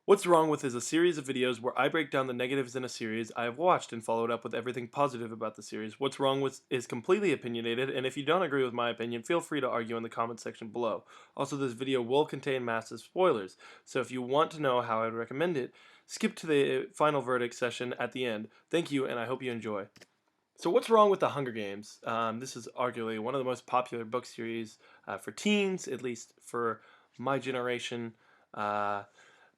What's Wrong With is a series of videos where I break down the negatives in a series I have watched and followed up with everything positive about the series. What's Wrong With is completely opinionated, and if you don't agree with my opinion, feel free to argue in the comment section below. Also, this video will contain massive spoilers, so if you want to know how I'd recommend it, skip to the final verdict session at the end. Thank you, and I hope you enjoy. So, what's wrong with the Hunger Games? This is arguably one of the most popular book series for teens, at least for my generation.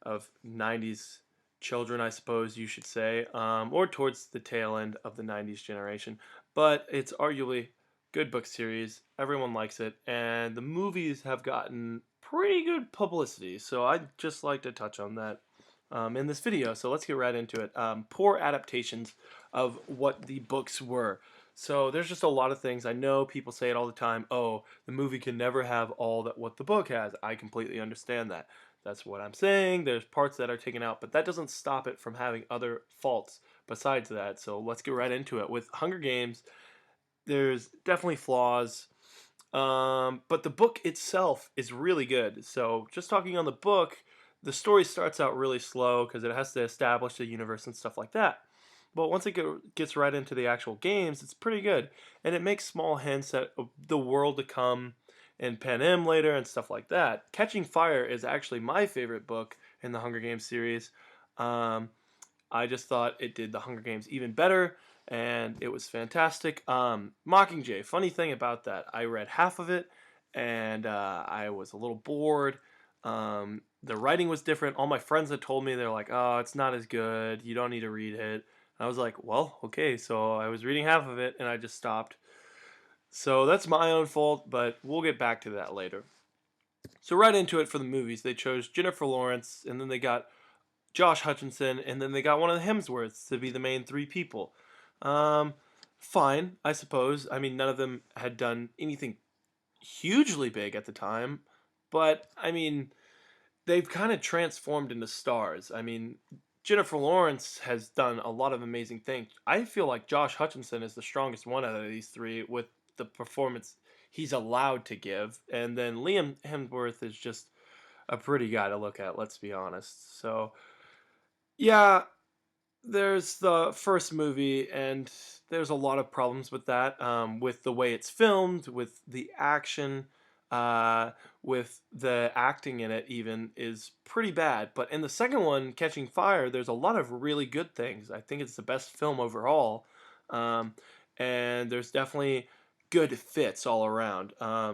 Of 90s children, I suppose you should say, or towards the tail end of the 90s generation. But it's arguably good book series. Everyone likes it, and the movies have gotten pretty good publicity. So I'd just like to touch on that in this video. So let's get right into it. Poor adaptations of what the books were. So there's just a lot of things. I know people say it all the time. Oh, the movie can never have all that what the book has. I completely understand that. That's what I'm saying. There's parts that are taken out, but that doesn't stop it from having other faults besides that. So let's get right into it. With Hunger Games, there's definitely flaws, but the book itself is really good. So just talking on the book, the story starts out really slow because it has to establish the universe and stuff like that. But once it gets right into the actual games, it's pretty good, and it makes small hints at the world to come and Panem later and stuff like that. Catching Fire is actually my favorite book in the Hunger Games series. Um, I just thought it did the Hunger Games even better, and it was fantastic. Mockingjay, funny thing about that, I read half of it, and I was a little bored. The writing was different. All my friends had told me, they're like, "Oh, it's not as good. You don't need to read it." I was like, "Well, okay." So I was reading half of it, and I just stopped. So that's my own fault, but we'll get back to that later. So right into it for the movies, they chose Jennifer Lawrence, and then they got Josh Hutcherson, and then they got one of the Hemsworths to be the main three people. Um, Fine, I suppose. I mean, none of them had done anything hugely big at the time, but I mean, they've kind of transformed into stars. I mean, Jennifer Lawrence has done a lot of amazing things. I feel like Josh Hutcherson is the strongest one out of these three with the performance he's allowed to give, and then Liam Hemsworth is just a pretty guy to look at. Let's be honest. So yeah, there's the first movie, and there's a lot of problems with that, with the way it's filmed, with the action, uh, with the acting in it, even is pretty bad. But in the second one, Catching Fire, there's a lot of really good things. I think it's the best film overall, um, and there's definitely good fits all around.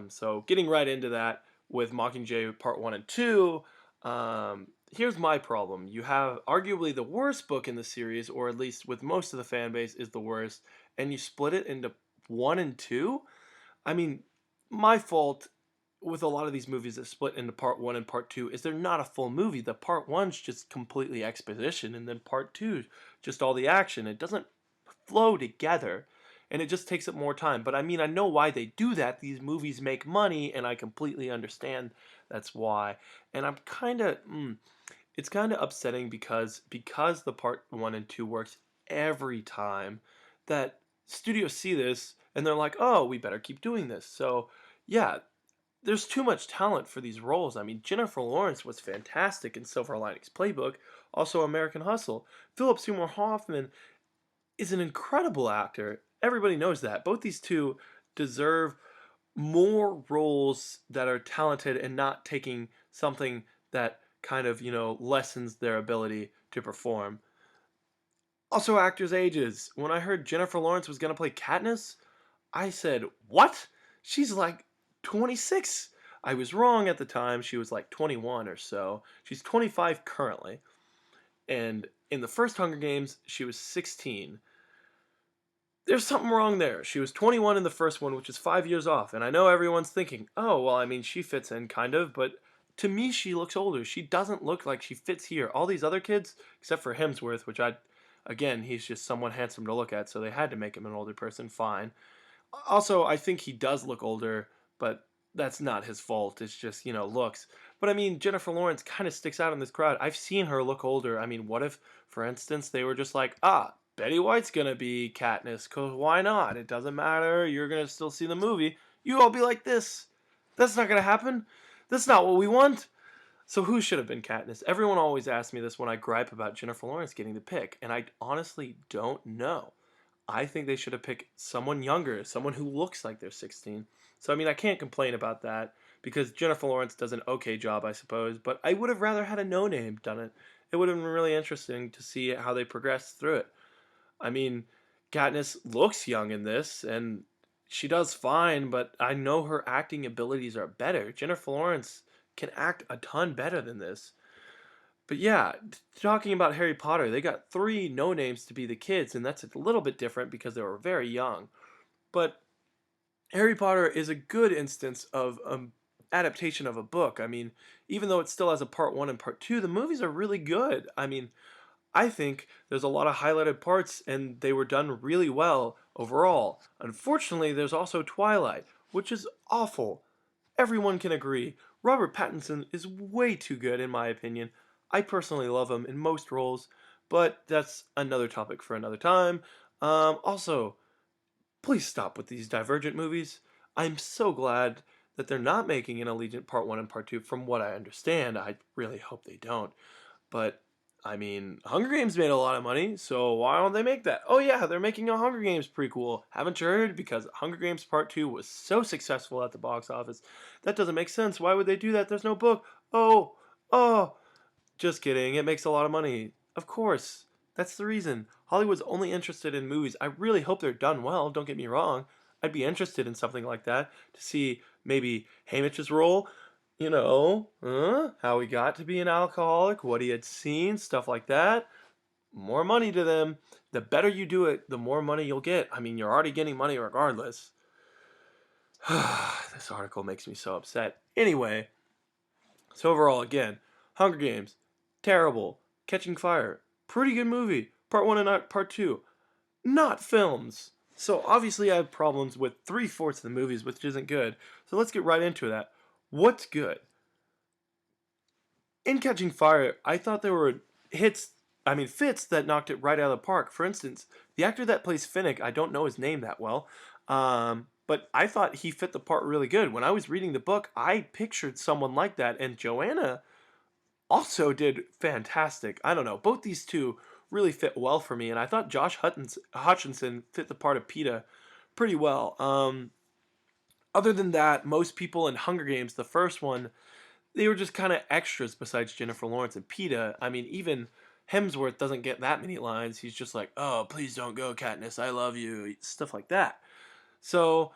So getting right into that with Mockingjay Part 1 and 2. Here's my problem. You have arguably the worst book in the series, or at least with most of the fan base is the worst, and you split it into 1 and 2. I mean, my fault with a lot of these movies that split into part 1 and part 2 is they're not a full movie. The part 1's just completely exposition, and then part 2 just all the action. It doesn't flow together, and it just takes up more time. But I mean, I know why they do that. These movies make money, and I completely understand that's why. And I'm kind of it's kind of upsetting because the part 1 and 2 works every time, that studios see this and they're like, "Oh, we better keep doing this." So, yeah, there's too much talent for these roles. I mean, Jennifer Lawrence was fantastic in Silver Linings Playbook, also American Hustle. Philip Seymour Hoffman is an incredible actor. Everybody knows that. Both these two deserve more roles that are talented and not taking something that kind of, lessens their ability to perform. Also, actors' ages. When I heard Jennifer Lawrence was going to play Katniss, I said, "What? She's like 26." I was wrong at the time. She was like 21 or so. She's 25 currently. And in the first Hunger Games, she was 16. There's something wrong there. She was 21 in the first one, which is 5 years off. And I know everyone's thinking, "Oh, well, I mean, she fits in kind of," but to me, she looks older. She doesn't look like she fits here. All these other kids, except for Hemsworth, which again, he's just somewhat handsome to look at, so they had to make him an older person. Fine. Also, I think he does look older, but that's not his fault. It's just, looks. But I mean, Jennifer Lawrence kind of sticks out in this crowd. I've seen her look older. I mean, what if, for instance, they were just like, Betty White's gonna be Katniss, cause why not? It doesn't matter. You're gonna still see the movie. You all be like this. That's not gonna happen. That's not what we want. So who should have been Katniss? Everyone always asks me this when I gripe about Jennifer Lawrence getting the pick, and I honestly don't know. I think they should have picked someone younger, someone who looks like they're 16. So I mean, I can't complain about that because Jennifer Lawrence does an okay job, I suppose, but I would have rather had a no-name done it. It would have been really interesting to see how they progressed through it. I mean, Katniss looks young in this, and she does fine, but I know her acting abilities are better. Jennifer Lawrence can act a ton better than this. But yeah, talking about Harry Potter, they got three no names to be the kids, and that's a little bit different because they were very young. But Harry Potter is a good instance of adaptation of a book. I mean, even though it still has a part one and part two, the movies are really good. I mean, I think there's a lot of highlighted parts, and they were done really well overall. Unfortunately, there's also Twilight, which is awful. Everyone can agree. Robert Pattinson is way too good, in my opinion. I personally love him in most roles, but that's another topic for another time. Also, please stop with these Divergent movies. I'm so glad that they're not making an Allegiant Part 1 and Part 2, from what I understand. I really hope they don't. But I mean, Hunger Games made a lot of money, so why don't they make that? Oh yeah, they're making a Hunger Games prequel. Haven't you heard? Because Hunger Games Part 2 was so successful at the box office. That doesn't make sense. Why would they do that? There's no book. Oh, oh, just kidding. It makes a lot of money. Of course. That's the reason. Hollywood's only interested in movies. I really hope they're done well, don't get me wrong. I'd be interested in something like that to see maybe Haymitch's role, how he got to be an alcoholic, what he had seen, stuff like that. More money to them. The better you do it, the more money you'll get. I mean, you're already getting money regardless. This article makes me so upset. Anyway, so overall, again, Hunger Games, terrible. Catching Fire, pretty good movie. Part 1 and Part 2, not films. So obviously I have problems with three-fourths of the movies, which isn't good. So let's get right into that. What's good? In Catching Fire, I thought there were fits that knocked it right out of the park. For instance, the actor that plays Finnick, I don't know his name that well, but I thought he fit the part really good. When I was reading the book, I pictured someone like that, and Joanna also did fantastic. I don't know, both these two really fit well for me, and I thought Josh Hutchinson fit the part of Peeta pretty well. Other than that, most people in Hunger Games, the first one, they were just kind of extras besides Jennifer Lawrence and Peeta. I mean, even Hemsworth doesn't get that many lines. He's just like, "Oh, please don't go, Katniss. I love you," stuff like that. So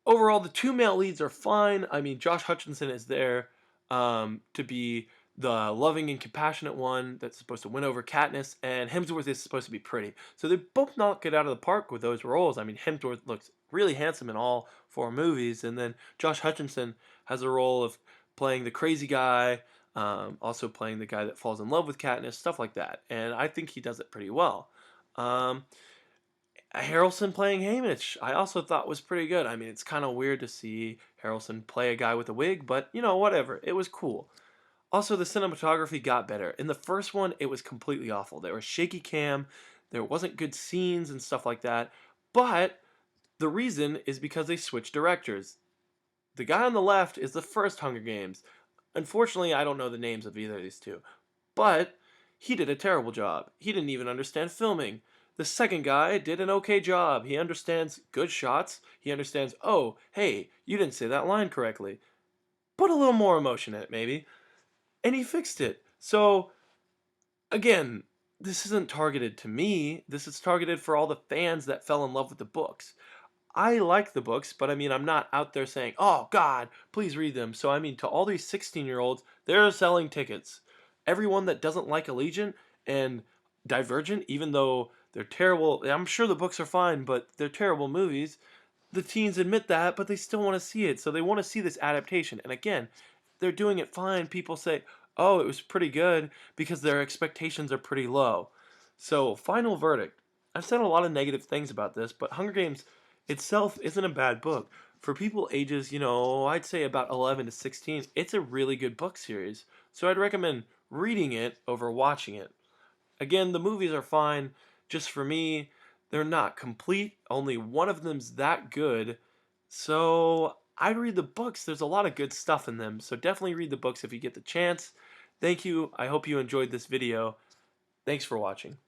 overall, the two male leads are fine. I mean, Josh Hutchinson is there to be the loving and compassionate one that's supposed to win over Katniss, and Hemsworth is supposed to be pretty. So they both knock it out of the park with those roles. I mean, Hemsworth looks really handsome in all four movies, and then Josh Hutchinson has a role of playing the crazy guy, also playing the guy that falls in love with Katniss, stuff like that. And I think he does it pretty well. Um, Harrelson playing Haymitch, I also thought was pretty good. I mean, it's kind of weird to see Harrelson play a guy with a wig, but whatever. It was cool. Also, the cinematography got better. In the first one, it was completely awful. There was shaky cam, there wasn't good scenes and stuff like that. But the reason is because they switched directors. The guy on the left is the first Hunger Games. Unfortunately, I don't know the names of either of these two. But he did a terrible job. He didn't even understand filming. The second guy did an okay job. He understands good shots. He understands, oh, hey, you didn't say that line correctly. Put a little more emotion in it, maybe. And he fixed it. So, again, this isn't targeted to me. This is targeted for all the fans that fell in love with the books. I like the books, but I mean, I'm not out there saying, oh, God, please read them. So, I mean, to all these 16-year-olds, they're selling tickets. Everyone that doesn't like Allegiant and Divergent, even though they're terrible, I'm sure the books are fine, but they're terrible movies. The teens admit that, but they still want to see it. So they want to see this adaptation. And again, they're doing it fine. People say, oh, it was pretty good because their expectations are pretty low. So, final verdict. I've said a lot of negative things about this, but Hunger Games itself isn't a bad book. For people ages, I'd say about 11 to 16, it's a really good book series. So I'd recommend reading it over watching it. Again, the movies are fine. Just for me, they're not complete. Only one of them's that good. So I'd read the books. There's a lot of good stuff in them. So definitely read the books if you get the chance. Thank you. I hope you enjoyed this video. Thanks for watching.